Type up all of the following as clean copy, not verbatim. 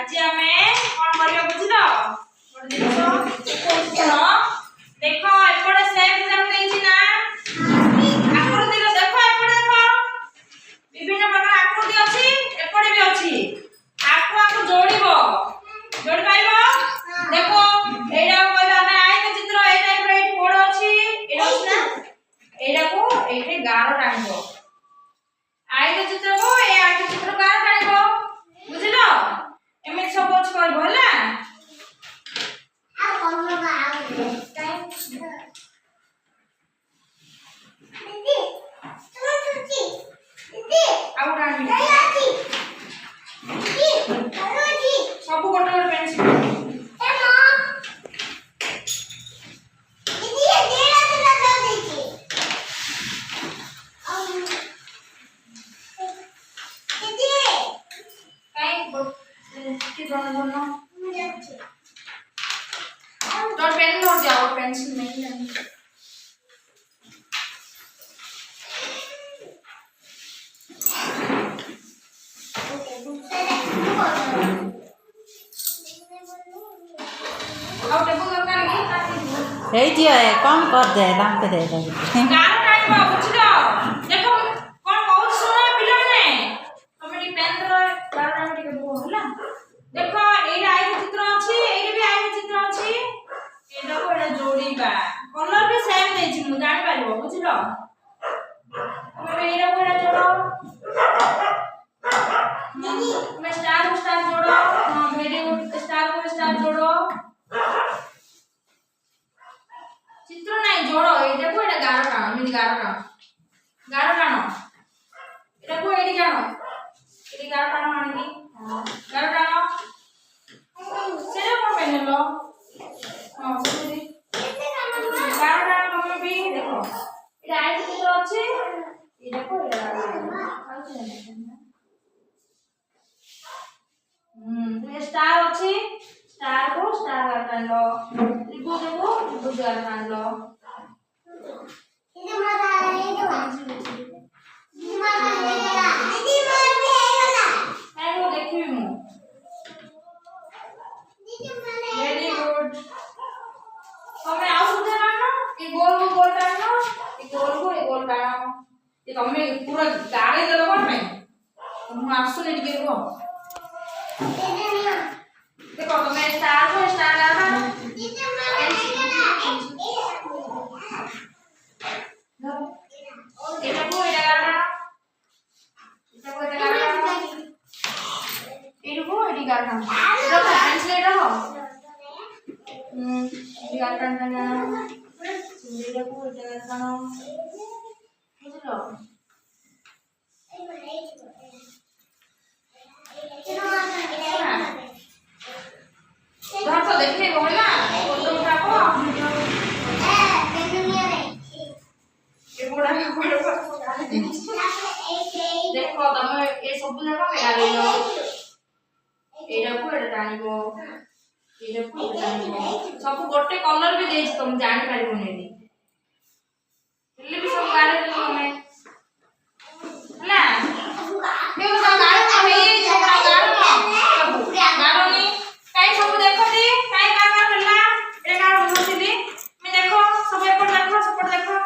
आज आमे कोन करियो बुझलो गोटे जिंस देखो एपड़े सेफ जम देछि ना आकृति रो देखो एपड़े देखो विभिन्न प्रकार आकृति अछि एपड़े भी अछि आको जोड़िबो जोड़ पाइबो देखो एडा कहबा ना आयत चित्र ए टाइप रो एट कोड अछि एडा ना एडा को एठे गारो टाइबो आयत चित्र को ए आयत चित्र गारो टाइबो बुझलो एमे सपोज करबो हला आ कोन बा टाइम दीदी तुम सुची दीदी आउ रानी दीदी हेलो जी सब गोटे गोटे पेंसिल ए मां दीदी ये डेरा तो लगा दीजिए दीदी काई की दोनों तो पेन लो जाओ पेंसिल नहीं लेनी और टेबल दरकार की हे जी कम कर दे दाम के दे दे गारो टाइम बा बुझलो देखो कोन बहुत सुनो पिला ने तमे पेन रो गारो टाइम टिके दो होला देखो एटा आइ चित्र अछि एटा भी आइ चित्र अछि एटा को एटा जोड़ीबा कलर भी सेम देछि मु जानि पारिबो बुझलो तमे एटा को एटा जोड़ो दीदी मैं स्टार को स्टार जोड़ो हां वेरी गुड स्टार को स्टार जोड़ो चित्र नहीं जोड़ो एटा को एटा गारो टाणो मिनि गारो टाणो एटा को एडी जानो एडी गारो टाणो आनी गारो टाणो सेरा को पेनलो हां सुनी गारो टाणो मम्मी भी देखो एटा आई चित्र अछि एटा को एटा स्टार अछि स्टार को स्टार गारो टाणलो त्रिभुज को त्रिभुज गारो टाणलो दीदी मारा एटा दीदी मारा एटा दीदी मारा एटा मैं वो देखिबी मु दीदी मारा वेरी गुड तमे आउ सुधे टाणो ए गोल टाणो ए गोल टाणो ए तमे पूरा गाड़ी देलो कोन में मु आसुने टिके रुओ देखो तमे स्टार को स्टार गारो दीदी मारा एटा को एटा गारो एटा को एटा गारो एटा को एडी गारो एटा ट्रांसलेट हो एडी गारो टाणना एटा को एटा गारो बुझलो धर तो देखे बोला फोटो उठाओ ए बड़ा देखो तमे ए सब जगह में डाल लो एटा को एटा टानिबो एटा को एटा टानिबो सब गोटे कलर भी देछ तुम जानि पारिबो नेदी हेले भी सब गारे देलो हमें हला देखो सब गारे तो हे छोरा गारो नी काई सब देखो दी काई का हला एटा गारो मोसिली मैं देखो सब ऊपर देखो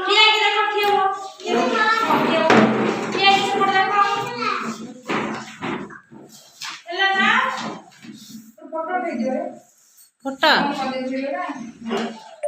किया की देखो किया की सब देखो हला ना तो फोटो भेजो फोटो